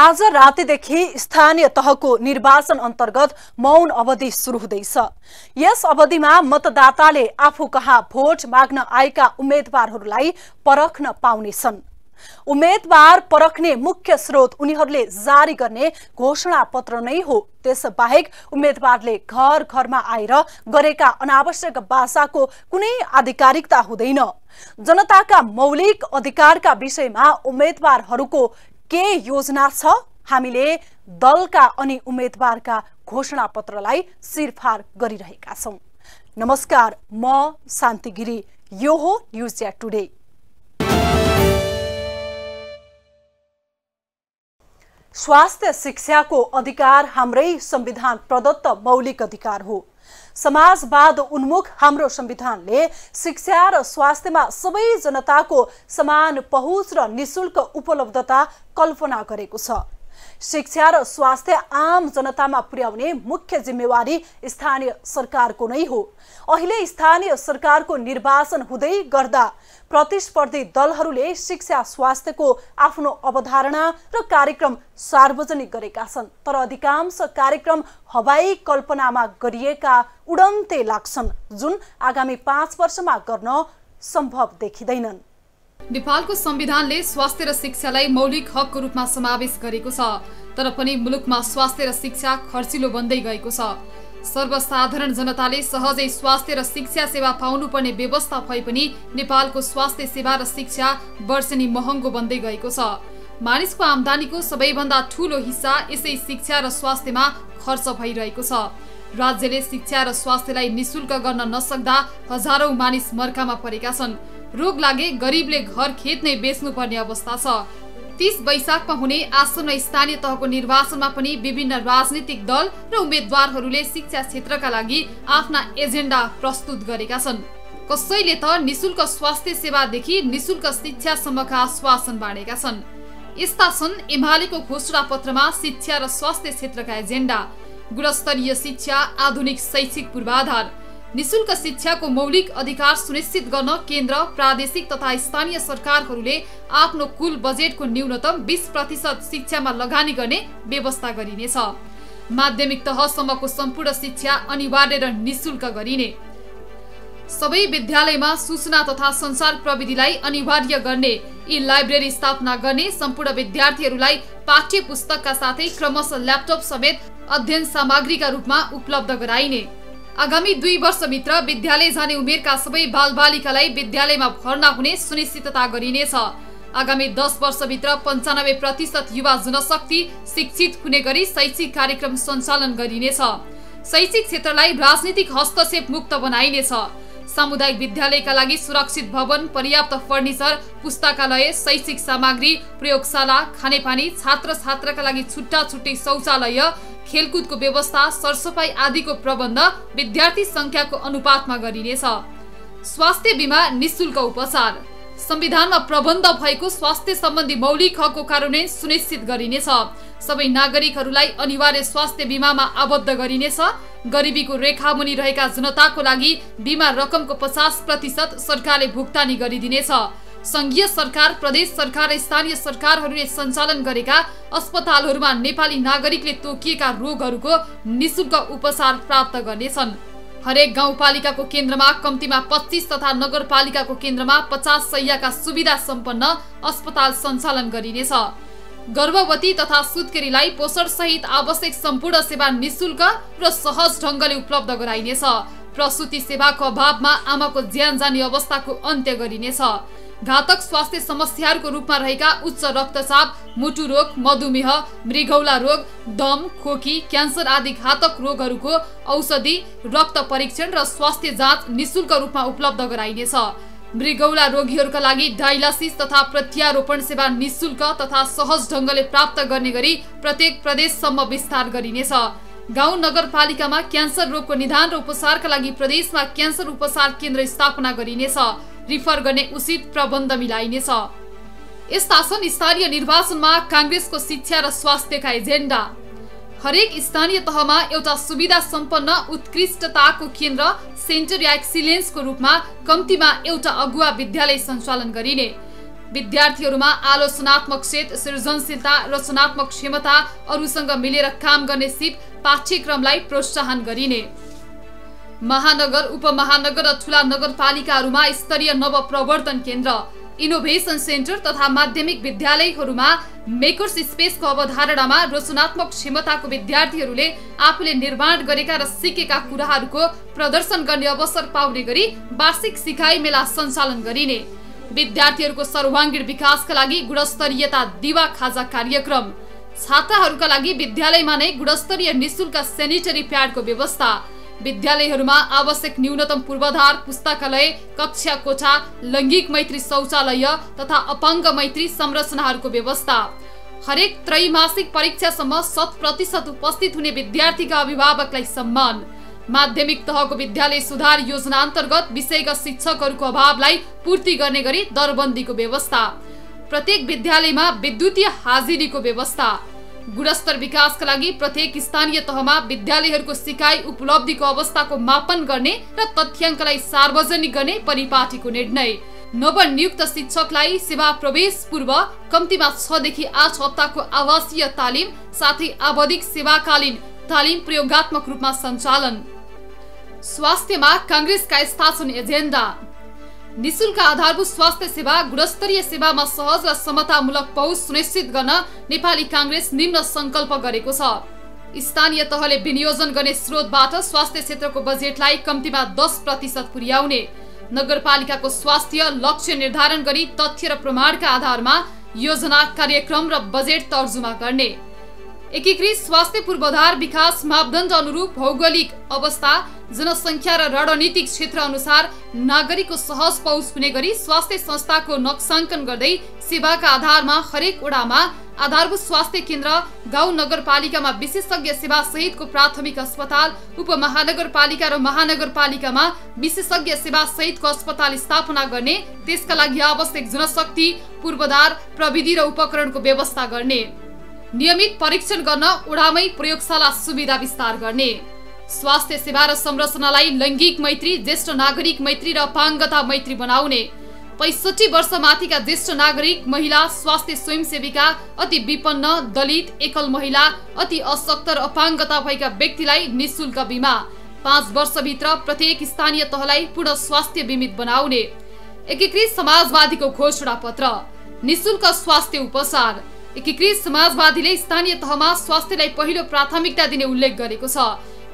आज रातिदेखि स्थानीय तहको निर्वाचन अन्तर्गत मौन अवधि सुरु हुँदैछ। यस अवधिमा मतदाताले आफू कहाँ भोट माग्न आएका उम्मेदवारहरूलाई परख्न पाउनेछन्। उम्मेदवार परख्ने मुख्य स्रोत उनीहरूले जारी गर्ने घोषणा पत्र नै हो। त्यसबाहेक उम्मेदवारले घर घरमा आएर गरेका अनावश्यक भाषाको कुनै आधिकारिकता हुँदैन। जनताका मौलिक अधिकारका विषयमा उम्मेदवारहरूको के योजना छ? हामीले दलका अनि उम्मेदवारका घोषणा पत्रलाई सिरफार गरिरहेका छौं। नमस्कार, म शान्ति गिरी। यो हो न्यूज च्याट टुडे। स्वास्थ्य शिक्षाको अधिकार हाम्रै संविधान प्रदत्त मौलिक अधिकार हो। समाजवाद उन्मुख हाम्रो संविधानले शिक्षा र स्वास्थ्यमा सबै जनताको समान पहुँच र निशुल्क उपलब्धता कल्पना गरेको छ। शिक्षा र स्वास्थ्य आम जनतामा पुर्याउने मुख्य जिम्मेवारी स्थानीय सरकारको नै हो। अहिले स्थानीय सरकारको निर्वाचन हुँदै गर्दा प्रतिस्पर्धी दलहरूले शिक्षा स्वास्थ्यको आफ्नो अवधारणा र कार्यक्रम सार्वजनिक गरेका छन्, तर अधिकांश कार्यक्रम हवाई कल्पनामा गरिएका उडन्ते लाग्छन्, जुन आगामी 5 वर्षमा गर्न सम्भव देखिँदैनन्। नेपालको संविधानले स्वास्थ्य र शिक्षालाई मौलिक हकको रूपमा समावेश गरेको छ, तर पनि मुलुकमा स्वास्थ्य र शिक्षा खर्चिलो बन्दै गएको छ। सर्वसाधारण जनताले सहजै स्वास्थ्य र शिक्षा सेवा पाउनुपर्ने व्यवस्था भए पनि नेपालको स्वास्थ्य सेवा र शिक्षा वर्षेनी महँगो बन्दै गएको छ। मानिसको आम्दानीको सबैभन्दा ठूलो हिस्सा यसै शिक्षा र स्वास्थ्यमा खर्च भइरहेको छ। राज्यले शिक्षा र स्वास्थ्यलाई निशुल्क गर्न नसक्दा हजारौं मानिस मर्कामा परेका छन्। रोग लागे गरीबले घर खेत नै बेच्नुपर्ने अवस्था छ। 30 वैशाखमा हुने आसन्न स्थानीय तहको निर्वाचनमा पनि विभिन्न राजनीतिक दल र उम्मेदवारहरूले शिक्षा क्षेत्रका लागि आफ्ना एजेन्डा प्रस्तुत गरेका छन्। कसैले त निशुल्क स्वास्थ्य सेवादेखि निशुल्क शिक्षासम्मका आश्वासन बाँडेका छन्। यस्ता छन् एमालेको घोषणा पत्रमा शिक्षा र स्वास्थ्य क्षेत्रका एजेन्डा। गुणस्तरीय शिक्षा, आधुनिक शैक्षिक पूर्वाधार, निशुल्क शिक्षाको मौलिक अधिकार सुनिश्चित गर्न केन्द्र, प्रादेशिक तथा स्थानीय सरकारहरूले आफ्नो कुल बजेटको न्यूनतम 20% शिक्षामा लगानी गर्ने व्यवस्था गरिनेछ। माध्यमिक तहसम्मको सम्पूर्ण शिक्षा अनिवार्य र निशुल्क गरिने, सबै विद्यालयमा सूचना तथा संचार प्रविधिलाई अनिवार्य गर्ने, यी लाइब्रेरी स्थापना गर्ने, सम्पूर्ण विद्यार्थीहरूलाई पाठ्य पुस्तकका साथै क्रमशः ल्यापटप समेत अध्ययन सामग्रीका रूपमा उपलब्ध गराइने। आगामी 2 वर्षभित्र विद्यालय जाने उमेरका सबै बालबालिकालाई विद्यालयमा भर्ना हुने सुनिश्चितता गरिनेछ। आगामी 10 वर्षभित्र 95% युवा जनशक्ति शिक्षित हुने गरी शैक्षिक कार्यक्रम सञ्चालन गरिनेछ। शैक्षिक क्षेत्रलाई राजनीतिक हस्तक्षेप मुक्त बनाइनेछ। सामुदायिक विद्यालयका लागि सुरक्षित भवन, पर्याप्त फर्निचर, पुस्तकालय, शैक्षिक सामग्री, प्रयोगशाला, खानेपानी, छात्र छात्राका लागि छुट्टा छुट्टै शौचालय, खेलकुदको व्यवस्था, सरसफाई आदिको प्रबन्ध विद्यार्थी संख्याको अनुपातमा गरिनेछ। स्वास्थ्य बीमा, निशुल्क उपचार, संविधानमा प्रबन्ध भएको स्वास्थ्य सम्बन्धी मौलिक हकको कार्यान्वयन सुनिश्चित गरिनेछ। सबै नागरिकहरूलाई अनिवार्य स्वास्थ्य बीमामा आबद्ध गरिनेछ। गरिबीको रेखामुनि रहेका जनताको लागि बीमा रकमको 50% सरकारले भुक्तानी गरिदिनेछ। संघीय सरकार, प्रदेश सरकार र स्थानीय सरकारहरूले सञ्चालन गरेका अस्पतालहरूमा नेपाली नागरिकले तोकिएका रोगहरूको निशुल्क उपचार प्राप्त गर्नेछन्। हरेक गाउँपालिकाको केन्द्रमा कम्तीमा 25 तथा नगरपालिकाको केन्द्रमा 50 शय्याका सुविधा सम्पन्न अस्पताल सञ्चालन गरिनेछ। गर्भवती तथा सुत्केरीलाई पोषण सहित आवश्यक सम्पूर्ण सेवा निशुल्क र सहज ढङ्गले उपलब्ध गराइनेछ। प्रसुति सेवाको अभावमा आमाको ज्यान जाने अवस्थाको अन्त्य गरिनेछ। घातक स्वास्थ्य समस्याहरूको रूपमा रहेका उच्च रक्तचाप, मुटु रोग, मधुमेह, मृगौला रोग, दम, खोकी, क्यान्सर आदि घातक रोगहरूको औषधि, रक्त परीक्षण र स्वास्थ्य जाँच निशुल्क रूपमा उपलब्ध गराइनेछ। मृगौला रोगीहरूका लागि डायलासिस तथा प्रत्यारोपण सेवा निशुल्क तथा सहज ढङ्गले प्राप्त गर्ने गरी प्रत्येक प्रदेशसम्म विस्तार गरिनेछ। गाउँ नगरपालिकामा क्यान्सर रोगको निदान र उपचारका लागि प्रदेशमा क्यान्सर उपचार केन्द्र स्थापना गरिनेछ। रिफर गर्ने उचित प्रबन्ध मिलाइनेछ। यस्ता छन् स्थानीय निर्वाचनमा कांग्रेसको शिक्षा र स्वास्थ्यका एजेन्डा। हरेक स्थानीय तहमा एउटा सुविधा सम्पन्न उत्कृष्टताको केन्द्र, सेन्टर या एक्सिलेन्सको रूपमा कम्तीमा एउटा अगुवा विद्यालय सञ्चालन गरिने, विद्यार्थीहरूमा आलोचनात्मक चेत, सृजनशीलता, रचनात्मक क्षमता, अरूसँग मिलेर काम गर्ने सिप पाठ्यक्रमलाई प्रोत्साहन गरिने। महानगर, उपमहानगर र ठूला नगरपालिकाहरूमा स्तरीय नवप्रवर्तन केन्द्र, इनोभेसन सेन्टर तथा माध्यमिक विद्यालयहरूमा मेकर्स स्पेसको अवधारणामा रचनात्मक क्षमताको विद्यार्थीहरूले आफूले निर्माण गरेका र सिकेका कुराहरूको प्रदर्शन गर्ने अवसर पाउने गरी वार्षिक सिकाइ मेला सञ्चालन गरिने। विद्यार्थीहरूको सर्वाङ्गीण विकासका लागि गुणस्तरीयता दिवा खाजा कार्यक्रम, छात्राहरूका लागि विद्यालयमा नै गुणस्तरीय निशुल्क सेनिटरी प्याडको व्यवस्था, विद्यालयहरूमा आवश्यक न्यूनतम पूर्वाधार, पुस्तकालय, कक्षा कोठा, लैङ्गिक मैत्री शौचालय तथा अपाङ्ग मैत्री संरचनाहरूको व्यवस्था, हरेक त्रैमासिक परीक्षासम्म 100% उपस्थित हुने विद्यार्थीका अभिभावकलाई सम्मान, माध्यमिक तहको विद्यालय सुधार योजना अन्तर्गत विषयगत शिक्षकहरूको अभावलाई पूर्ति गर्ने गरी दरबन्दीको व्यवस्था, प्रत्येक विद्यालयमा विद्युतीय हाजिरीको व्यवस्था, गुणस्तर विकासका लागि प्रत्येक स्थानीय तहमा विद्यालयहरूको सिकाइ उपलब्धिको अवस्थाको मापन गर्ने र तथ्याङ्कलाई सार्वजनिक गर्ने परिपाटीको निर्णय, नवनियुक्त शिक्षकलाई सेवा प्रवेश पूर्व कम्तीमा 6 देखि 8 हप्ताको आवासीय तालिम साथै आवधिक सेवाकालीन तालिम प्रयोगात्मक रूपमा सञ्चालन। स्वास्थ्यमा कांग्रेसका यस्ता छन् एजेन्डा। निशुल्क आधारभूत स्वास्थ्य सेवा, गुणस्तरीय सेवामा सहज र समतामूलक पहुँच सुनिश्चित गर्न नेपाली कांग्रेस निम्न संकल्प गरेको छ। स्थानीय तहले विनियोजन गर्ने स्रोतबाट स्वास्थ्य क्षेत्रको बजेटलाई कम्तीमा 10% पुर्याउने, नगरपालिकाको स्वास्थ्य लक्ष्य निर्धारण गरी तथ्य र प्रमाणका आधारमा योजना, कार्यक्रम र बजेट तर्जुमा गर्ने, एकीकृत स्वास्थ्य पूर्वाधार विकास मापदण्ड अनुरूप भौगोलिक अवस्था, जनसङ्ख्या र रणनीतिक क्षेत्र अनुसार नागरिकको सहज पहुँच हुने गरी स्वास्थ्य संस्थाको नक्साङ्कन गर्दै सेवाका आधारमा हरेक वडामा आधारभूत स्वास्थ्य केन्द्र, गाउँ नगरपालिकामा विशेषज्ञ सेवा सहितको प्राथमिक अस्पताल, उपमहानगरपालिका र महानगरपालिकामा विशेषज्ञ सेवा सहितको अस्पताल स्थापना गर्ने, त्यसका लागि आवश्यक जनशक्ति, पूर्वाधार, प्रविधि र उपकरणको व्यवस्था गर्ने, नियमित परीक्षण गर्न वडामै प्रयोगशाला सुविधा विस्तार गर्ने, स्वास्थ्य सेवा र संरचनालाई लैङ्गिक मैत्री, ज्येष्ठ नागरिक मैत्री र अपाङ्गता मैत्री बनाउने, 65 वर्ष माथिका ज्येष्ठ नागरिक, महिला, स्वास्थ्य स्वयंसेविका, अति विपन्न, दलित, एकल महिला, अति अशक्त र अपाङ्गता भएका व्यक्तिलाई निशुल्क बिमा, 5 वर्षभित्र प्रत्येक स्थानीय तहलाई पूर्ण स्वास्थ्य बीमित बनाउने, एकीकृत समाजवादीको घोषणा पत्र, निशुल्क स्वास्थ्य उपचार। एकीकृत समाजवादीले स्थानीय तहमा स्वास्थ्यलाई पहिलो प्राथमिकता दिने उल्लेख गरेको छ।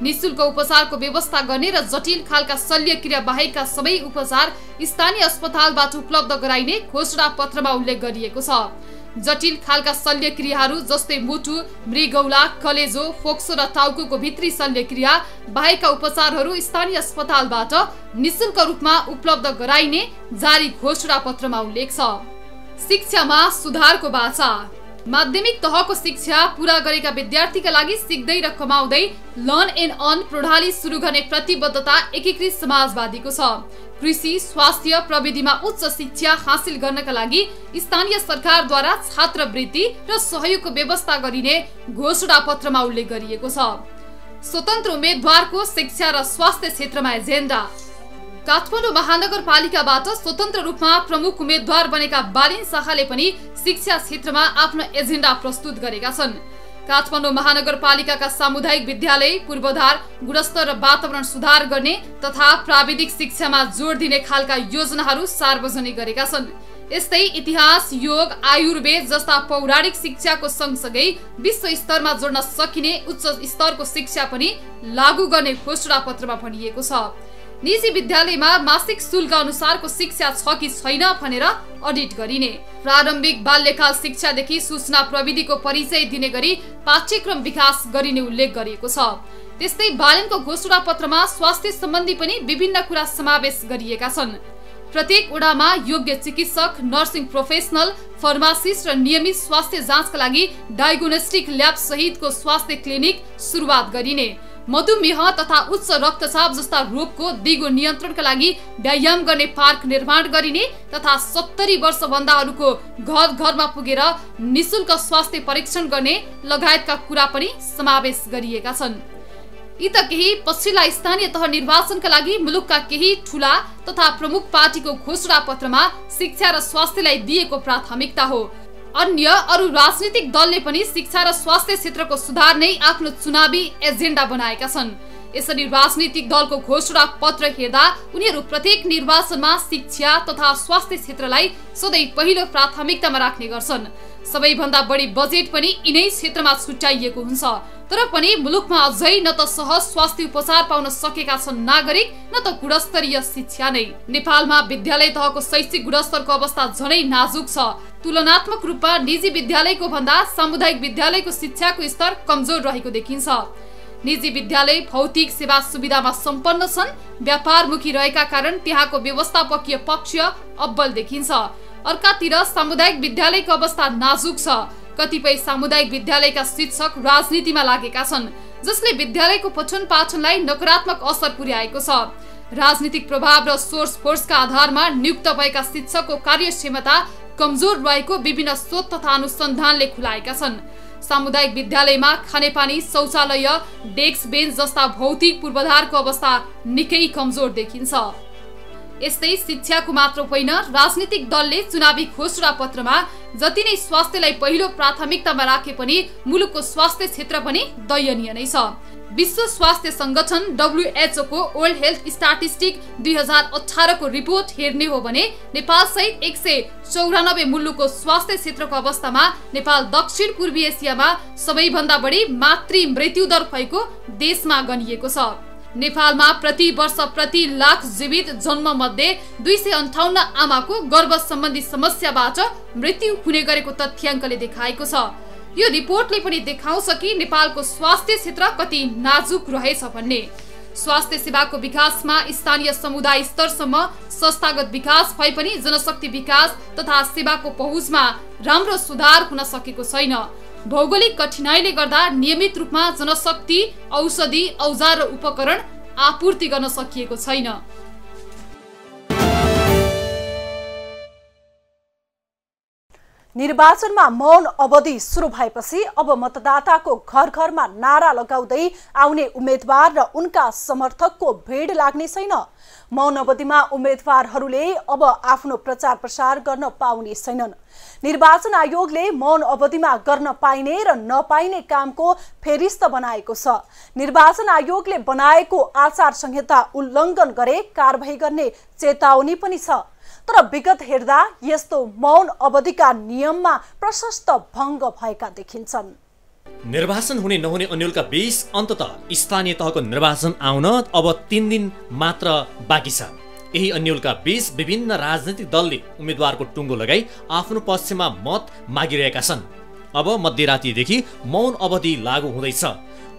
निशुल्क उपचारको व्यवस्था गर्ने र जटिल खालका शल्यक्रिया बाहेकका सबै उपचार स्थानीय अस्पतालबाट उपलब्ध गराइने घोषणा पत्रमा उल्लेख गरिएको छ। जटिल खालका शल्यक्रियाहरू जस्तै मुटु, मृगौला, कलेजो, फोक्सो र टाउकोको भित्री शल्यक्रिया बाहेकका उपचारहरू स्थानीय अस्पतालबाट निशुल्क रूपमा उपलब्ध गराइने जारी घोषणा पत्रमा उल्लेख छ। शिक्षामा सुधारको बाचा, माध्यमिक तहको शिक्षा पूरा गरेका विद्यार्थीका लागि सिक्दै र कमाउँदै लर्न एन्ड अर्न प्रणाली सुरु गर्ने प्रतिबद्धता एकीकृत समाजवादीको छ। कृषि, स्वास्थ्य, प्रविधिमा उच्च शिक्षा हासिल गर्नका लागि स्थानीय सरकारद्वारा छात्रवृत्ति र सहयोगको व्यवस्था गरिने घोषणा पत्रमा उल्लेख गरिएको छ। स्वतन्त्र उम्मेद्वारको शिक्षा र स्वास्थ्य क्षेत्रमा एजेन्डा, काठमाडौँ महानगरपालिकाबाट स्वतन्त्र रूपमा प्रमुख उम्मेद्वार बनेका बालिन शाहले पनि शिक्षा क्षेत्रमा आफ्नो एजेन्डा प्रस्तुत गरेका छन्। काठमाडौँ महानगरपालिकाका सामुदायिक विद्यालय, पूर्वाधार, गुणस्तर र वातावरण सुधार गर्ने तथा प्राविधिक शिक्षामा जोड दिने खालका योजनाहरू सार्वजनिक गरेका छन्। यस्तै इतिहास, योग, आयुर्वेद जस्ता पौराणिक शिक्षाको सँगसँगै विश्व स्तरमा जोड्न सकिने उच्च स्तरको शिक्षा पनि लागू गर्ने घोषणा पत्रमा भनिएको छ। निजी विद्यालयमा मासिक शुल्क अनुसारको शिक्षा छ कि छैन भनेर अडिट गरिने, प्रारम्भिक बाल्यकाल शिक्षादेखि सूचना प्रविधिको परिचय दिने गरी पाठ्यक्रम विकास गरिने उल्लेख गरिएको छ। त्यस्तै बालनको घोषणा पत्रमा स्वास्थ्य सम्बन्धी पनि विभिन्न कुरा समावेश गरिएका छन्। प्रत्येक वडामा योग्य चिकित्सक, नर्सिङ प्रोफेसनल, फार्मासिस्ट र नियमित स्वास्थ्य जाँचका लागि डायग्नोस्टिक ल्याब सहितको स्वास्थ्य क्लिनिक सुरुवात गरिने, मधुमेह तथा उच्च रक्तचाप जस्ता रोगको दिगो नियन्त्रणका लागि व्यायाम गर्ने पार्क निर्माण गरिने तथा 70 वर्षभन्दाहरूको घर घरमा पुगेर निशुल्क स्वास्थ्य परीक्षण गर्ने लगायतका कुरा पनि समावेश गरिएका छन्। यी त केही पछिल्ला स्थानीय तह निर्वाचनका लागि मुलुकका केही ठूला तथा प्रमुख पार्टीको घोषणा पत्रमा शिक्षा र स्वास्थ्यलाई दिएको प्राथमिकता हो। अन्य अरू राजनीतिक दलले पनि शिक्षा र स्वास्थ्य क्षेत्रको सुधार नै आफ्नो चुनावी एजेन्डा बनाएका छन्। यसरी राजनीतिक दलको घोषणा पत्र हेर्दा उनीहरू प्रत्येक निर्वाचनमा शिक्षा तथा स्वास्थ्य क्षेत्रलाई सधैँ पहिलो प्राथमिकतामा राख्ने गर्छन्। सबैभन्दा बढी बजेट पनि यिनै क्षेत्रमा छुट्याइएको हुन्छ। तर पनि मुलुकमा अझै न त सहज स्वास्थ्य उपचार पाउन सकेका छन् नागरिक, न त गुणस्तरीय शिक्षा नै। नेपालमा विद्यालय तहको शैक्षिक गुणस्तरको अवस्था झनै नाजुक छ। तुलनात्मक रूपमा निजी विद्यालयको भन्दा सामुदायिक विद्यालयको शिक्षाको स्तर कमजोर रहेको देखिन्छ। निजी विद्यालय भौतिक सेवा सुविधामा सम्पन्न छन्, व्यापारमुखी रहेका कारण त्यहाँको व्यवस्थापकीय पक्ष अब्बल देखिन्छ। अर्कातिर सामुदायिक विद्यालयको अवस्था नाजुक छ। कतिपय सामुदायिक विद्यालयका शिक्षक राजनीतिमा लागेका छन्, जसले विद्यालयको पठन पाठनलाई नकारात्मक असर पुर्याएको छ। राजनीतिक प्रभाव र सोर्स फोर्सका आधारमा नियुक्त भएका शिक्षकको कार्यक्षमता कमजोर रहेको विभिन्न शोध तथा अनुसन्धानले खुलाएका छन्। सामुदायिक विद्यालयमा खानेपानी, शौचालय, डेस्क बेन्च जस्ता भौतिक पूर्वाधारको अवस्था निकै कमजोर देखिन्छ। यस्तै शिक्षाको मात्र होइन, राजनीतिक दलले चुनावी घोषणा पत्रमा जति नै स्वास्थ्यलाई पहिलो प्राथमिकतामा राखे पनि मुलुकको स्वास्थ्य क्षेत्र पनि दयनीय नै छ। विश्व स्वास्थ्य संगठन WHO को वर्ल्ड हेल्थ स्ट्याटिस्टिक 2018 को रिपोर्ट हेर्ने हो भने नेपाल सहित 194 मुलुकको स्वास्थ्य क्षेत्रको अवस्थामा नेपाल दक्षिण पूर्वी एसियामा सबैभन्दा बढी मातृ मृत्यु दर भएको देशमा गनिएको छ। नेपालमा प्रति वर्ष प्रति लाख जीवित जन्म मध्ये 258 आमाको गर्भ सम्बन्धी समस्याबाट मृत्यु हुने गरेको तथ्याङ्कले देखाएको छ। यो रिपोर्टले पनि देखाउँछ कि नेपालको स्वास्थ्य क्षेत्र कति नाजुक रहेछ भन्ने। स्वास्थ्य सेवाको विकासमा स्थानीय समुदाय स्तरसम्म संस्थागत विकास भए पनि जनशक्ति विकास तथा सेवाको पहुँचमा राम्रो सुधार हुन सकेको छैन। भौगोलिक कठिनाइले गर्दा नियमित रूपमा जनशक्ति, औषधि, औजार र उपकरण आपूर्ति गर्न सकिएको छैन। निर्वाचनमा मौन अवधि सुरु भएपछि अब मतदाताको घर घरमा नारा लगाउँदै आउने उम्मेदवार र उनका समर्थकको भिड लाग्ने छैन। मौन अवधिमा उम्मेदवारहरूले अब आफ्नो प्रचार प्रसार गर्न पाउने छैनन्। निर्वाचन आयोगले मौन अवधिमा गर्न पाइने र नपाइने कामको फेरिस्त बनाएको छ। निर्वाचन आयोगले बनाएको आचार संहिता उल्लङ्घन गरे कारबाही गर्ने चेतावनी पनि छ। तर विगत हेर्दा यस्तो मौन अवधिका नियममा प्रशस्त भङ्ग भएका देखिन्छन्। निर्वाचन हुने नहुने अन्यलका बीच अन्ततः स्थानीय तहको निर्वाचन आउन अब 3 दिन मात्र बाँकी छ। यही अन्यलका बीच विभिन्न राजनीतिक दलले उम्मेदवारको टुङ्गो लगाई आफ्नो पक्षमा मत मागिरहेका छन्। अब मध्यरातिदेखि मौन अवधि लागू हुँदैछ।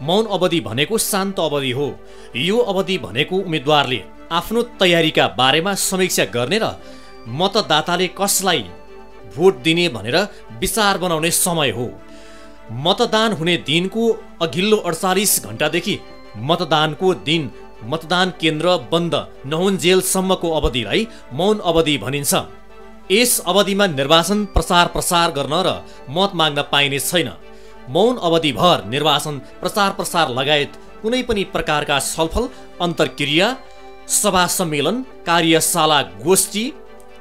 मौन अवधि भनेको शान्त अवधि हो। यो अवधि भनेको उम्मेदवारले आफ्नो तयारीका बारेमा समीक्षा गर्ने र मतदाताले कसलाई भोट दिने भनेर विचार बनाउने समय हो। मतदान हुने दिनको अघिल्लो 48 घण्टादेखि मतदानको दिन मतदान केन्द्र बन्द नहुन्जेलसम्मको अवधिलाई मौन अवधि भनिन्छ। यस अवधिमा निर्वाचन प्रचार गर्न र मत माग्न पाइने छैन। मौन अवधिभर निर्वाचन प्रचार लगायत कुनै पनि प्रकारका छलफल, अन्तर्क्रिया, सभा सम्मेलन, कार्यशाला, गोष्ठी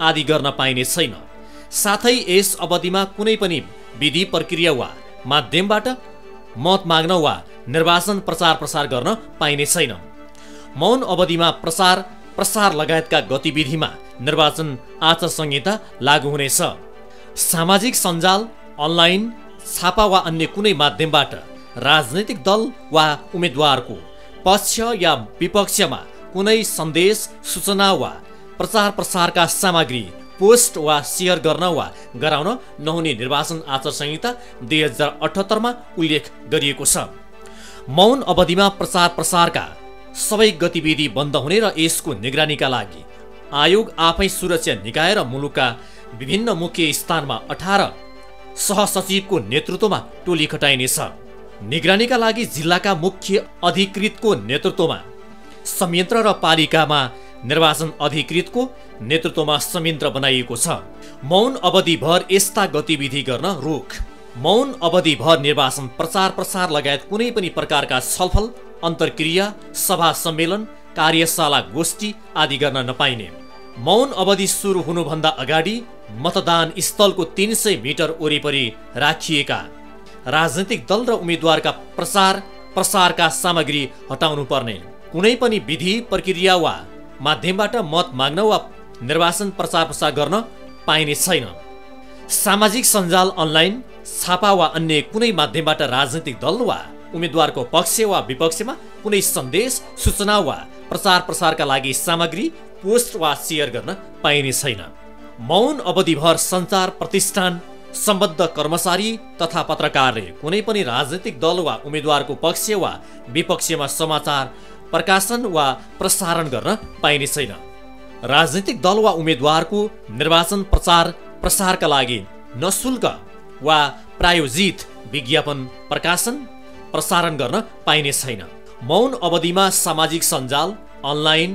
आदि गर्न पाइने छैन। साथै यस अवधिमा कुनै पनि विधि प्रक्रिया वा माध्यमबाट मत माग्न वा निर्वाचन प्रचार गर्न पाइने छैन। मौन अवधिमा प्रचार लगायतका गतिविधिमा निर्वाचन आचार संहिता लागू हुनेछ। सामाजिक सञ्जाल, अनलाइन, छापा वा अन्य कुनै माध्यमबाट राजनैतिक दल वा उम्मेदवारको पक्ष या विपक्षमा कुनै सन्देश, सूचना वा प्रचारका सामग्री पोस्ट वा शेयर गर्न वा गराउन नहुने निर्वाचन आचार संहिता 2078 मा उल्लेख गरिएको छ। मौन अवधिमा प्रचारका सबै गतिविधि बन्द हुने र यसको निगरानीका लागि आयोग आफै सुरक्षा निकाय र मुलुकका विभिन्न मुख्य स्थानमा 18 सहसचिवको नेतृत्वमा टोली खटाइनेछ। निगरानीका लागि जिल्लाका मुख्य अधिकृतको नेतृत्वमा संयन्त्र र पालिकामा निर्वाचन अधिकृतको नेतृत्वमा संयन्त्र बनाइएको छ। मौन अवधिभर यस्ता गतिविधि गर्न रोक। मौन अवधिभर निर्वाचन प्रचार लगायत कुनै पनि प्रकारका छलफल, अन्तर्क्रिया, सभा सम्मेलन, कार्यशाला, गोष्ठी आदि गर्न नपाइने। मौन अवधि सुरु हुनुभन्दा अगाडि मतदान स्थलको 300 मिटर वरिपरि राखिएका राजनीतिक दल र उम्मेद्वारका प्रसारका सामग्री हटाउनु पर्ने। कुनै पनि विधि, प्रक्रिया वा माध्यमबाट मत माग्न वा निर्वाचन प्रचार गर्न पाइने छैन। सामाजिक सञ्जाल, अनलाइन, छापा वा अन्य कुनै माध्यमबाट राजनीतिक दल वा उम्मेद्वारको पक्ष वा विपक्षमा कुनै सन्देश, सूचना वा प्रसारका लागि सामग्री पोस्ट वा सेयर गर्न पाइने छैन। मौन अवधिभर सञ्चार प्रतिष्ठान सम्बद्ध कर्मचारी तथा पत्रकारले कुनै पनि राजनीतिक दल वा उम्मेद्वारको पक्ष वा विपक्षमा समाचार प्रकाशन वा प्रसारण गर्न पाइने छैन। राजनीतिक दल वा उम्मेद्वारको निर्वाचन प्रसारका लागि नशुल्क वा प्रायोजित विज्ञापन प्रकाशन प्रसारण गर्न पाइने छैन। मौन अवधिमा सामाजिक सञ्जाल, अनलाइन,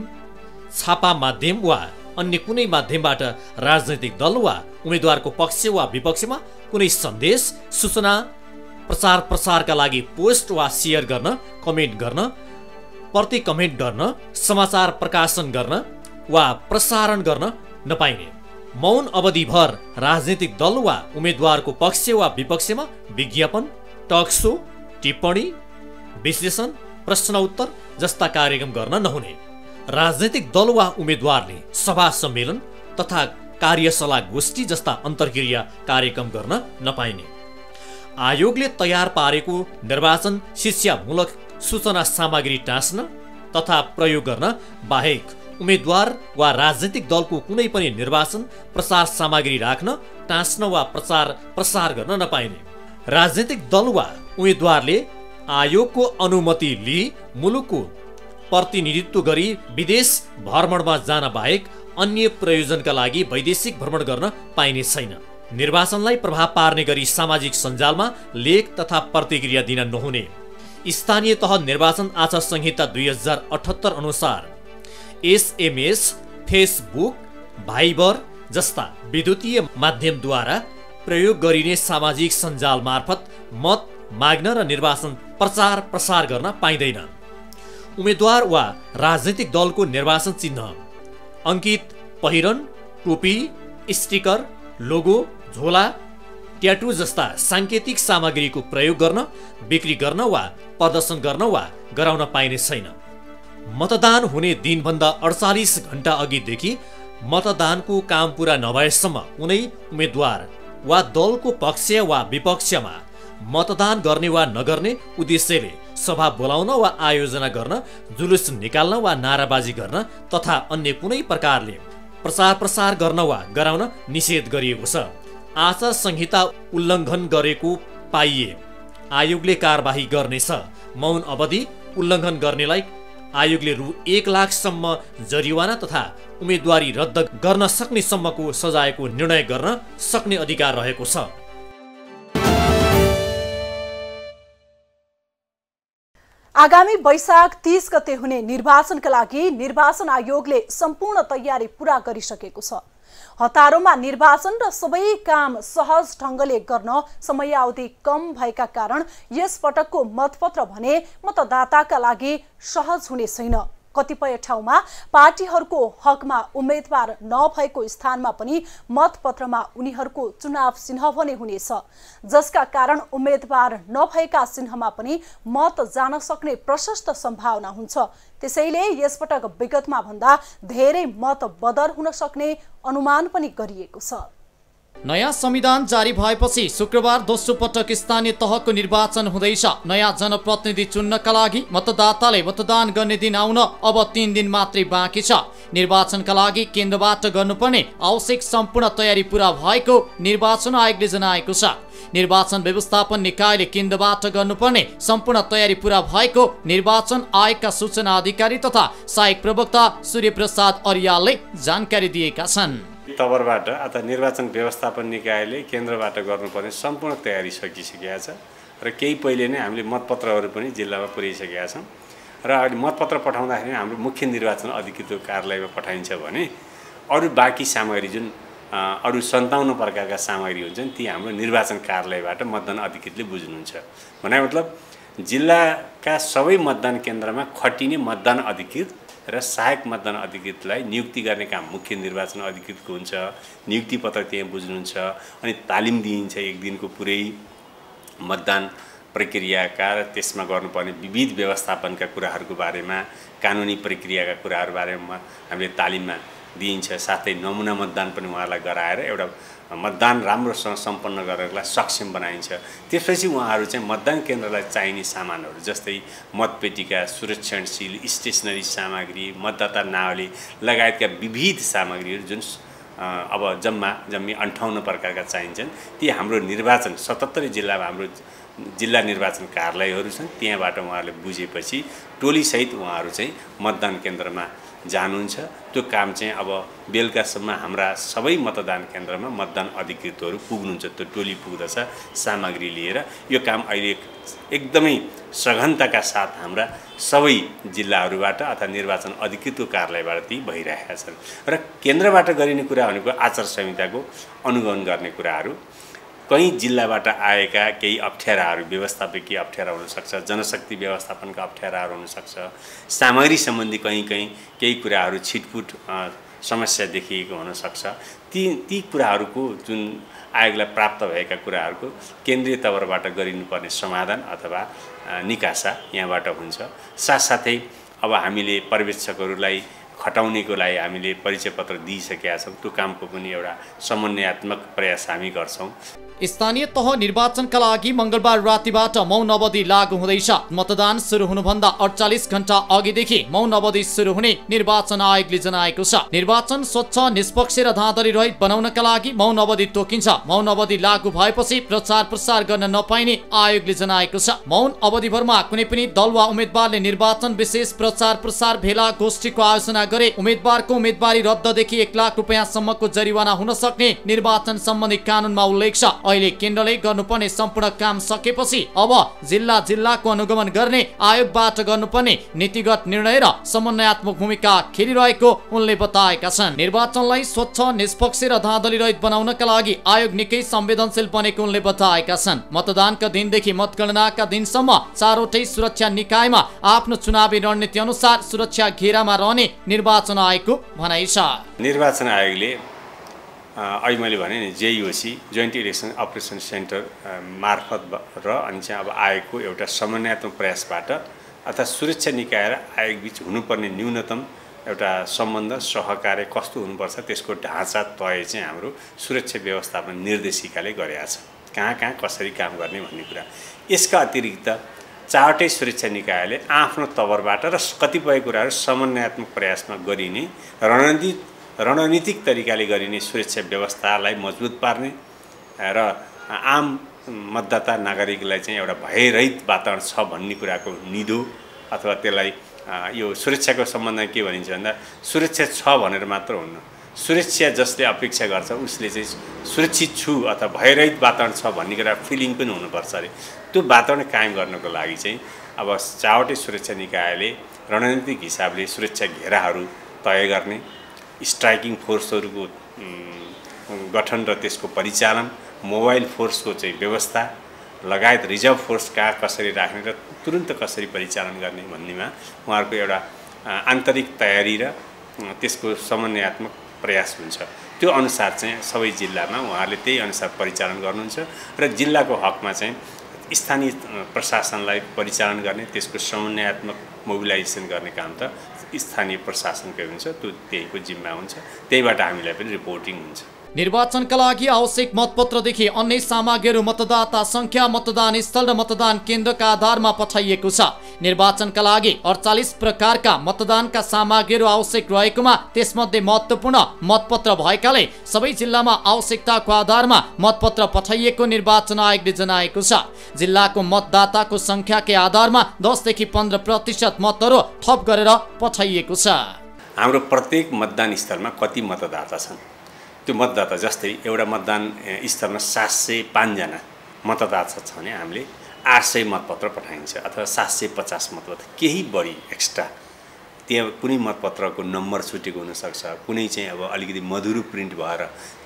छापा माध्यम वा अन्य कुनै माध्यमबाट राजनैतिक दल वा उम्मेद्वारको पक्ष वा विपक्षमा कुनै सन्देश, सूचना प्रसारका लागि पोस्ट वा सेयर गर्न, कमेन्ट गर्न, प्रति कमेन्ट गर्न, समाचार प्रकाशन गर्न वा प्रसारण गर्न नपाइने। मौन अवधिभर राजनीतिक दल वा उम्मेद्वारको पक्ष वा विपक्षमा विज्ञापन, टक शो, टिप्पणी, विश्लेषण, प्रश्न उत्तर जस्ता कार्यक्रम गर्न नहुने। राजनीतिक दल वा उम्मेद्वारले सभा सम्मेलन तथा कार्यशाला, गोष्ठी जस्ता अन्तर्क्रिया कार्यक्रम गर्न नपाइने। आयोगले तयार पारेको निर्वाचन शिक्षामूलक सूचना सामग्री टाँस्न तथा प्रयोग गर्न बाहेक उम्मेद्वार वा राजनीतिक दलको कुनै पनि निर्वाचन प्रचार सामग्री राख्न, टाँस्न वा प्रसार गर्न नपाइने। राजनीतिक दल वा उम्मेद्वारले आयोगको अनुमति लिई मुलुकको प्रतिनिधित्व गरी विदेश भ्रमणमा जान बाहेक अन्य प्रयोजनका लागि वैदेशिक भ्रमण गर्न पाइने छैन। निर्वाचनलाई प्रभाव पार्ने गरी सामाजिक सञ्जालमा लेख तथा प्रतिक्रिया दिन नहुने। स्थानीय तह निर्वाचन आचार संहिता 2078 अनुसार SMS, फेसबुक, भाइबर जस्ता विद्युतीय माध्यमद्वारा प्रयोग गरिने सामाजिक सञ्जाल मार्फत मत माग्न र निर्वाचन प्रसार गर्न पाइँदैन। उम्मेद्वार वा राजनीतिक दलको निर्वाचन चिन्ह, अङ्कित पहिरन, टोपी, स्टिकर, लोगो, झोला, ट्याटू जस्ता साङ्केतिक सामग्रीको प्रयोग गर्न, बिक्री गर्न वा प्रदर्शन गर्न वा गराउन पाइने छैन। मतदान हुने दिनभन्दा 48 घण्टा अघिदेखि मतदानको काम पुरा नभएसम्म कुनै उम्मेद्वार वा दलको पक्ष वा विपक्षमा मतदान गर्ने वा नगर्ने उद्देश्यले सभा बोलाउन वा आयोजना गर्न, जुलुस निकाल्न वा नाराबाजी गर्न तथा अन्य कुनै प्रकारले प्रसार गर्न वा गराउन निषेध गरिएको छ। आचार संहिता उल्लङ्घन गरेको पाइए आयोगले कारबाही गर्नेछ। मौन अवधि उल्लङ्घन गर्नेलाई आयोगले रु 1 लाखसम्म जरिवाना तथा उम्मेदवारी रद्द गर्न सक्ने सम्मको सजायको निर्णय गर्न सक्ने अधिकार रहेको छ। आगामी वैशाख 30 गते हुने निर्वाचनका लागि निर्वाचन आयोगले सम्पूर्ण तयारी पूरा गरिसकेको छ। हतारोमा निर्वाचन र सबै काम सहज ढंगले गर्न समयावधि कम भएका कारण यस पटकको मतपत्र भने मतदाताका लागि सहज हुने छैन। कतिपय ठाउँमा पार्टीहरूको हकमा उम्मेदवार नभएको स्थानमा पनि मतपत्रमा उनीहरूको चुनाव चिन्ह भने हुनेछ, जसका कारण उम्मेदवार नभएका चिन्हमा पनि मत जान सक्ने प्रशस्त सम्भावना हुन्छ। त्यसैले यसपटक विगतमा भन्दा धेरै मत बदर हुन सक्ने अनुमान पनि गरिएको छ। नयाँ संविधान जारी भएपछि शुक्रबार दोस्रो पटक स्थानीय तहको निर्वाचन हुँदैछ। नयाँ जनप्रतिनिधि चुन्नका लागि मतदाताले मतदान गर्ने दिन आउन अब 3 दिन मात्रै बाँकी छ। निर्वाचनका लागि केन्द्रबाट गर्नुपर्ने आवश्यक सम्पूर्ण तयारी पूरा भएको निर्वाचन आयोगले जनाएको छ। निर्वाचन व्यवस्थापन निकायले केन्द्रबाट गर्नुपर्ने सम्पूर्ण तयारी पूरा भएको निर्वाचन आयोगका सूचना अधिकारी तथा सहायक प्रवक्ता सूर्यप्रसाद अर्यालले जानकारी दिएका छन्। तवरबाट अथवा निर्वाचन व्यवस्थापन निकायले केन्द्रबाट गर्नुपर्ने सम्पूर्ण तयारी सकिसकेका छ र केही पहिले नै हामीले मतपत्रहरू पनि जिल्लामा पुर्याइसकेका छौँ र अहिले मतपत्र पठाउँदाखेरि हाम्रो मुख्य निर्वाचन अधिकृतको कार्यालयमा पठाइन्छ भने अरू बाँकी सामग्री जुन अरू 57 प्रकारका सामग्री हुन्छन् ती हाम्रो निर्वाचन कार्यालयबाट मतदान अधिकृतले बुझ्नुहुन्छ। भने मतलब जिल्लाका सबै मतदान केन्द्रमा खटिने मतदान अधिकृत र सहायक मतदान अधिकृतलाई नियुक्ति गर्ने काम मुख्य निर्वाचन अधिकृतको हुन्छ। नियुक्ति पत्र त्यहाँ बुझ्नुहुन्छ अनि तालिम दिइन्छ एक दिनको पुरै मतदान प्रक्रियाका र त्यसमा गर्नुपर्ने विविध व्यवस्थापनका कुराहरूको बारेमा कानुनी प्रक्रियाका कुराहरू बारेमा हामीले तालिममा दिइन्छ। साथै नमुना मतदान पनि उहाँहरूलाई गराएर एउटा मतदान राम्रोसँग सम्पन्न गर्नलाई सक्षम बनाइन्छ। त्यसपछि उहाँहरू चाहिँ मतदान केन्द्रलाई चाहिने सामानहरू जस्तै मतपेटिका, सुरक्षण सिल, स्टेसनरी सामग्री, मतदाता नावली लगायतका विविध सामग्रीहरू जुन अब जम्मी 58 प्रकारका चाहिन्छन् ती हाम्रो निर्वाचन 77 जिल्लामा हाम्रो जिल्ला निर्वाचन कार्यालयहरू छन्। त्यहाँबाट उहाँहरूले बुझेपछि टोलीसहित उहाँहरू चाहिँ मतदान केन्द्रमा जानुहुन्छ। त्यो काम चाहिँ अब बेलुकासम्म हाम्रा सबै मतदान केन्द्रमा मतदान अधिकृतहरू पुग्नुहुन्छ। त्यो टोली पुग्दछ सामग्री लिएर। यो काम अहिले एकदमै सघनताका साथ हाम्रा सबै जिल्लाहरूबाट अथवा निर्वाचन अधिकृतको कार्यालयबाट ती भइरहेका छन्। र केन्द्रबाट गरिने कुरा भनेको आचार संहिताको अनुगमन गर्ने कुराहरू, कहीँ जिल्लाबाट आएका केही अप्ठ्याराहरू, व्यवस्थापकीय अप्ठ्यारा हुनसक्छ, जनशक्ति व्यवस्थापनका अप्ठ्याराहरू हुनसक्छ, सामग्री सम्बन्धी कहीँ केही कुराहरू छिटपुट समस्या देखिएको हुनसक्छ। ती कुराहरूको जुन आयोगलाई प्राप्त भएका कुराहरूको केन्द्रीय तवरबाट गरिनुपर्ने समाधान अथवा निकासा यहाँबाट हुन्छ। साथसाथै अब हामीले पर्यवेक्षकहरूलाई खटाउनेको लागि हामीले परिचय पत्र दिइसकेका छौँ। त्यो कामको पनि एउटा समन्वयात्मक प्रयास हामी गर्छौँ। स्थानीय तह निर्वाचनका लागि मंगलबार रातिबाट मौन अवधि लागू हुँदैछ। मतदान सुरु हुनुभन्दा 48 घण्टा अघिदेखि मौन अवधि सुरु हुने निर्वाचन आयोगले जनाएको छ। निर्वाचन स्वच्छ, निष्पक्ष र धाँधली रहित बनाउनका लागि मौन अवधि तोकिन्छ। मौन अवधि लागू भएपछि प्रचार प्रसार गर्न नपाइने आयोगले जनाएको छ। मौन अवधिभरमा कुनै पनि दल वा उम्मेद्वारले निर्वाचन विशेष प्रचार प्रसार भेला गोष्ठीको आयोजना गरे उम्मेद्वारको उम्मेदवारी रद्ददेखि 1 लाख रुपैयाँसम्मको जरिवाना हुन सक्ने निर्वाचन सम्बन्धी कानुनमा उल्लेख छ। अहिले केन्द्रले गर्नुपर्ने सम्पूर्ण काम सकेपछि अब जिल्लाको अनुगमन गर्ने आयोगबाट गर्नुपर्ने नीतिगत निर्णय र समन्वयात्मक भूमिका खेलिरहेको उनले बताएका छन्। निर्वाचनलाई स्वच्छ, निष्पक्ष र धाँधली रहित बनाउनका लागि आयोग निकै संवेदनशील बनेको उनले बताएका छन्। मतदानका दिनदेखि मतगणनाका दिनसम्म चारवटै सुरक्षा निकायमा आफ्नो चुनावी रणनीति अनुसार सुरक्षा घेरामा रहने निर्वाचन आयोगको भनाइ छ। निर्वाचन आयोगले अहिले मैले भने नि JEOC joint election operation centre मार्फत र अनि चाहिँ अब आयोगको एउटा समन्वयात्मक प्रयासबाट अर्थात् सुरक्षा निकाय र आयोगबीच हुनुपर्ने न्यूनतम एउटा सम्बन्ध सहकार्य कस्तो हुनुपर्छ त्यसको ढाँचा तय चाहिँ हाम्रो सुरक्षा व्यवस्थापन निर्देशिकाले गरेका छ। कहाँ कसरी काम गर्ने भन्ने कुरा। यसका अतिरिक्त चारवटै सुरक्षा निकायले आफ्नो तवरबाट र कतिपय कुराहरू समन्वयात्मक प्रयासमा गरिने रणनीतिक तरिकाले गरिने सुरक्षा व्यवस्थालाई मजबुत पार्ने र आम मतदाता नागरिकलाई चाहिँ एउटा भयरहित वातावरण छ भन्ने कुराको निधो अथवा त्यसलाई यो सुरक्षाको सम्बन्धमा के भनिन्छ भन्दा सुरक्षा छ भनेर मात्र हुन्न, सुरक्षा जसले अपेक्षा गर्छ उसले चाहिँ सुरक्षित छु अथवा भयरहित वातावरण छ भन्ने कुरा फिलिङ पनि हुनुपर्छ अरे। त्यो वातावरण कायम गर्नको लागि चाहिँ अब चारवटै सुरक्षा निकायले रणनीतिक हिसाबले सुरक्षा घेराहरू तय गर्ने, स्ट्राइकिङ फोर्सहरूको गठन र त्यसको परिचालन, मोबाइल फोर्सको चाहिँ व्यवस्था लगायत रिजर्भ फोर्स कहाँ कसरी राख्ने र तुरुन्त कसरी परिचालन गर्ने भन्नेमा उहाँहरूको एउटा आन्तरिक तयारी र त्यसको समन्वयात्मक प्रयास हुन्छ। त्यो अनुसार चाहिँ सबै जिल्लामा उहाँहरूले त्यही अनुसार परिचालन गर्नुहुन्छ र जिल्लाको हकमा चाहिँ स्थानीय प्रशासनलाई परिचालन गर्ने, त्यसको समन्वयात्मक मोबिलाइजेसन गर्ने काम त स्थानीय प्रशासनकै हुन्छ। त्यो त्यहीको जिम्मा हुन्छ, त्यहीबाट हामीलाई पनि रिपोर्टिङ हुन्छ। निर्वाचनका लागि आवश्यक मतपत्रदेखि अन्य सामग्रीहरू मतदाता संख्या, मतदान स्थल र मतदान केन्द्रका आधारमा पठाइएको छ। निर्वाचनका लागि 48 प्रकारका मतदानका सामग्रीहरू आवश्यक रहेकोमा त्यसमध्ये महत्त्वपूर्ण मतपत्र भएकाले सबै जिल्लामा आवश्यकताको आधारमा मतपत्र पठाइएको निर्वाचन आयोगले जनाएको छ। जिल्लाको मतदाताको संख्याकै आधारमा 10 देखि 15% मतहरू थप गरेर पठाइएको छ। हाम्रो प्रत्येक मतदान स्थलमा कति मतदाता छन् त्यो मतदाता, जस्तै एउटा मतदान स्थलमा 705 जना मतदाता छ भने हामीले 800 मतपत्र पठाइन्छ अथवा 750 मतपत्र, केही बढी एक्स्ट्रा। त्यहाँ कुनै मतपत्रको नम्बर छुटेको हुनसक्छ, कुनै चाहिँ अब अलिकति मधुरो प्रिन्ट भएर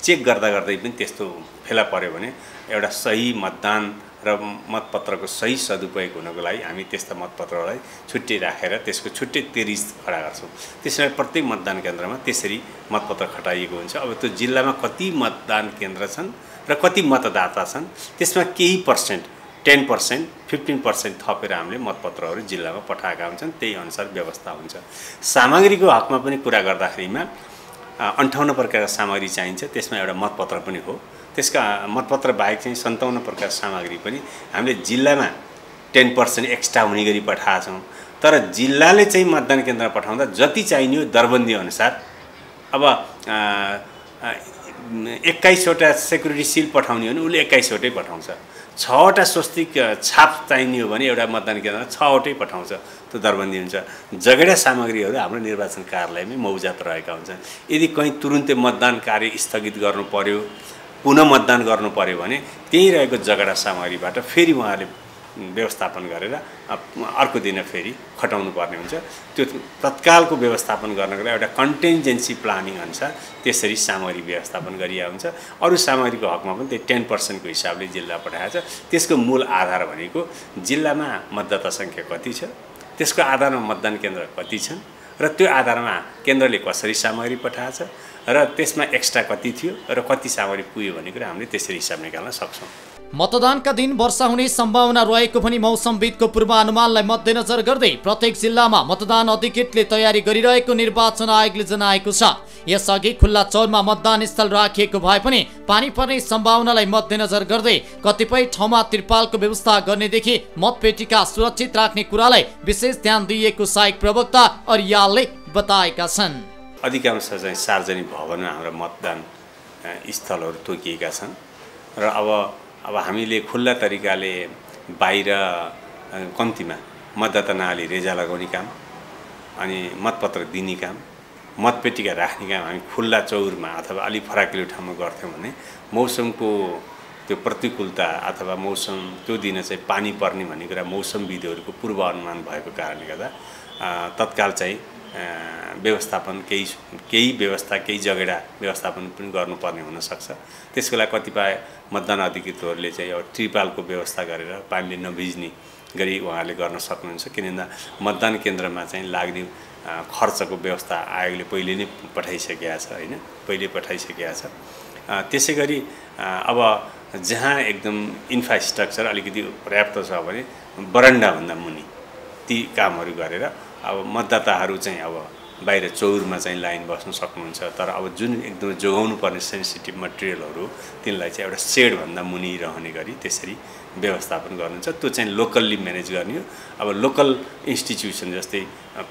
चेक गर्दा पनि त्यस्तो फेला पर्यो भने एउटा सही मतदान र मतपत्रको सही सदुपयोग हुनको लागि हामी त्यस्ता मतपत्रलाई छुट्टै राखेर त्यसको छुट्टै तेरिज खडा गर्छौँ। त्यसैले प्रत्येक मतदान केन्द्रमा त्यसरी मतपत्र खटाइएको हुन्छ। अब त्यो जिल्लामा कति मतदान केन्द्र छन् र कति मतदाता छन् त्यसमा केही पर्सेन्ट 10%, 15% थपेर हामीले मतपत्रहरू जिल्लामा पठाएका हुन्छन्। त्यही अनुसार व्यवस्था हुन्छ। सामग्रीको हकमा पनि कुरा गर्दाखेरिमा 58 प्रकारका सामग्री चाहिन्छ। त्यसमा एउटा मतपत्र पनि हो। त्यसका मतपत्र बाहेक चाहिँ 57 प्रकारका सामग्री पनि हामीले जिल्लामा 10% एक्स्ट्रा हुने गरी पठाएका छौँ। तर जिल्लाले चाहिँ मतदान केन्द्रमा पठाउँदा जति चाहिने हो दरबन्दी अनुसार अब 21वटा सेक्युरिटी सिल पठाउने हो भने उसले 21वटै पठाउँछ। 6वटा स्वस्तिक छाप चाहिने हो भने एउटा मतदान केन्द्रमा 6वटै पठाउँछ। त्यो दरबन्दी हुन्छ। जगेडा सामग्रीहरू हाम्रो निर्वाचन कार्यालयमै मौजात रहेका हुन्छन्। यदि कहीँ तुरुन्तै मतदान कार्य स्थगित गर्नु पर्यो, पुनः मतदान गर्नु पर्यो भने त्यही रहेको जगेडा सामग्रीबाट फेरि उहाँले व्यवस्थापन गरेर अर्को दिन फेरि खटाउनु पर्ने हुन्छ। त्यो तत्कालको व्यवस्थापन गर्नको लागि एउटा कन्टिन्जेन्सी प्लानिङ अनुसार त्यसरी सामग्री व्यवस्थापन गरिएको हुन्छ। अरू सामग्रीको हकमा पनि त्यही 10% को हिसाबले जिल्ला पठाएको छ। त्यसको मूल आधार भनेको जिल्लामा मतदाता सङ्ख्या कति छ, त्यसको आधारमा मतदान केन्द्र कति छन् र त्यो आधारमा केन्द्रले कसरी सामग्री पठाएको छ र त्यसमा एक्स्ट्रा कति थियो र कति सामग्री पुग्यो भन्ने कुरा हामीले त्यसरी हिसाब निकाल्न सक्छौँ। मतदानका दिन वर्षा हुने सम्भावना रहेको पनि मौसमविदको पूर्वानुमानलाई मध्यनजर गर्दै प्रत्येक जिल्लामा मतदान अधिकृतले तयारी गरिरहेको निर्वाचन आयोगले जनाएको छ। यसअघि खुल्ला चौरमा मतदान स्थल राखिएको भए पनि पानी पर्ने सम्भावनालाई मध्यनजर गर्दै कतिपय ठाउँमा तिरपालको व्यवस्था गर्नेदेखि मतपेटिका सुरक्षित राख्ने कुरालाई विशेष ध्यान दिइएको सहायक प्रवक्ता अर्यालले बताएका छन्। अधिकांश चाहिँ सार्वजनिक भवनमा हाम्रा मतदान स्थलहरू तोकिएका छन् र अब हामीले खुल्ला तरिकाले बाहिर कम्तीमा मतदाता नआली रेजा लगाउने काम अनि मतपत्र दिने काम, मतपेटिका राख्ने काम हामी खुल्ला चौरमा अथवा अलि फराकिलो ठाउँमा गर्थ्यौँ भने मौसमको त्यो प्रतिकूलता अथवा मौसम त्यो दिन चाहिँ पानी पर्ने भन्ने कुरा मौसमविदहरूको पूर्वानुमान भएको कारणले गर्दा तत्काल चाहिँ व्यवस्थापन केही व्यवस्था केही जगेडा व्यवस्थापन पनि गर्नुपर्ने हुनसक्छ। त्यसको लागि कतिपय मतदान अधिकृतहरूले चाहिँ अब त्रिपालको व्यवस्था गरेर पानीले नभिज्ने गरी उहाँहरूले गर्न सक्नुहुन्छ। किनभने मतदान केन्द्रमा चाहिँ लाग्ने खर्चको व्यवस्था आयोगले पहिले नै पठाइसकेका छ हैन, पहिले पठाइसकेका छ। त्यसै गरी अब जहाँ एकदम इन्फ्रास्ट्रक्चर अलिकति पर्याप्त छ भने बरन्डाभन्दा मुनि ती कामहरू गरेर अब मतदाताहरू चाहिँ अब बाहिर चौरमा चाहिँ लाइन बस्न सक्नुहुन्छ। तर अब जुन एकदमै जोगाउनु पर्ने सेन्सिटिभ मटेरियलहरू तिनलाई चाहिँ एउटा सेडभन्दा मुनि रहने गरी त्यसरी व्यवस्थापन गर्नुहुन्छ। त्यो चाहिँ लोकल्ली म्यानेज गर्ने हो। अब लोकल इन्स्टिट्युसन जस्तै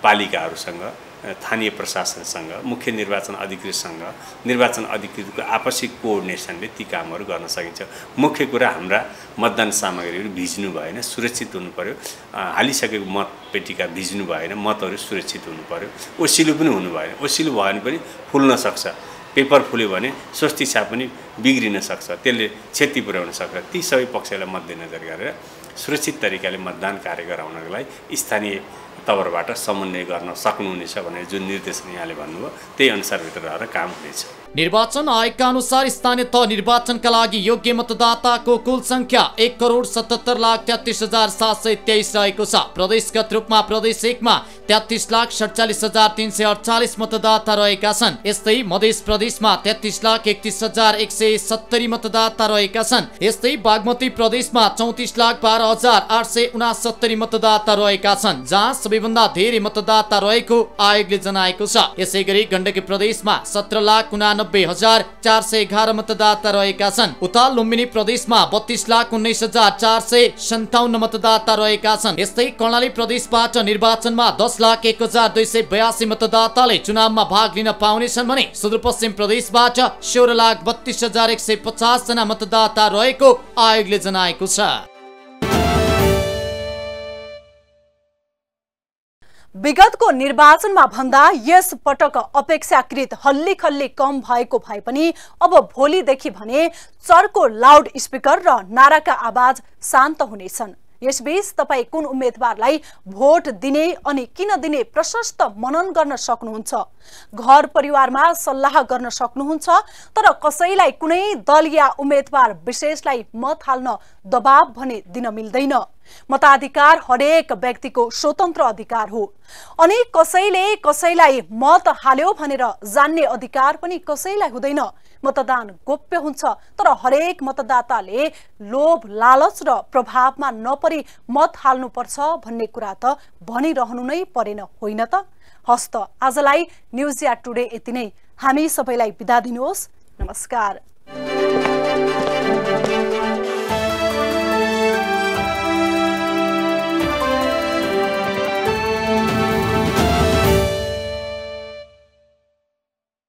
पालिकाहरूसँग, स्थानीय प्रशासनसँग, मुख्य निर्वाचन अधिकृतसँग, निर्वाचन अधिकृतको आपसी कोअर्डिनेसनले ती कामहरू गर्न सकिन्छ। मुख्य कुरा हाम्रा मतदान सामग्रीहरू भिज्नु भएन, सुरक्षित हुनु पर्यो। हालिसकेको मतपेटिका भिज्नु भएन, मतहरू सुरक्षित हुनु पर्यो। ओसिलो पनि हुनु भएन, ओसिलो भयो भने पनि फुल्न सक्छ। पेपर फुल्यो भने स्वस्ति छाप पनि बिग्रिन सक्छ, त्यसले क्षति पुर्याउन सक्छ। ती सबै पक्षलाई मध्यनजर गरेर सुरक्षित तरिकाले मतदान कार्य गराउनको लागि स्थानीय तवरबाट समन्वय गर्न सक्नुहुनेछ भनेर जुन निर्देशन यहाँले भन्नुभयो त्यही अनुसारभित्र रहेर काम हुनेछ। निर्वाचन आयोगका अनुसार स्थानीय तह निर्वाचनका लागि योग्य मतदाताको कुल संख्या 1,77,33,723 रहेको छ। प्रदेशगत रूपमा प्रदेश 1 मा 33,47,348 मतदाता रहेका छन्। यस्तै मध्य प्रदेशमा 33,31,170 मतदाता रहेका छन्। यस्तै बागमती प्रदेशमा 34,12,869 मतदाता रहेका छन्, जहाँ सबैभन्दा धेरै मतदाता रहेको आयोगले जनाएको छ। यसैगरी गण्डकी प्रदेशमा 17,99,411 मतदाता रहेका छन्। उता लुम्बिनी प्रदेशमा 32,19,457 मतदाता रहेका छन्। यस्तै कर्णाली प्रदेशबाट निर्वाचनमा 10,01,282 मतदाताले चुनावमा भाग लिन पाउनेछन् भने सुदूरपश्चिम प्रदेशबाट 16,32,150 जना मतदाता रहेको आयोगले जनाएको छ। विगतको निर्वाचनमा भन्दा यस पटक अपेक्षाकृत हल्लीखल्ली कम भएको भए पनि अब भोलिदेखि भने चर्को लाउड स्पिकर र नाराका आवाज शान्त हुनेछन्। यसबीच तपाईँ कुन उम्मेदवारलाई भोट दिने अनि किन दिने प्रशस्त मनन गर्न सक्नुहुन्छ। घर परिवारमा सल्लाह गर्न सक्नुहुन्छ, तर कसैलाई कुनै दल या उम्मेदवार विशेषलाई मत हाल्न दबाब भने दिन मिल्दैन। मताधिकार हरेक व्यक्तिको स्वतन्त्र अधिकार हो अनि कसैले कसैलाई मत हाल्यो भनेर जान्ने अधिकार पनि कसैलाई हुँदैन। मतदान गोप्य हुन्छ, तर हरेक मतदाताले लोभ, लालच र प्रभावमा नपरी मत हाल्नुपर्छ भन्ने कुरा त भनिरहनु नै परेन होइन त। हस्त आजलाई न्युज या टुडे यति नै। हामी सबैलाई बिदा दिनुहोस्। नमस्कार।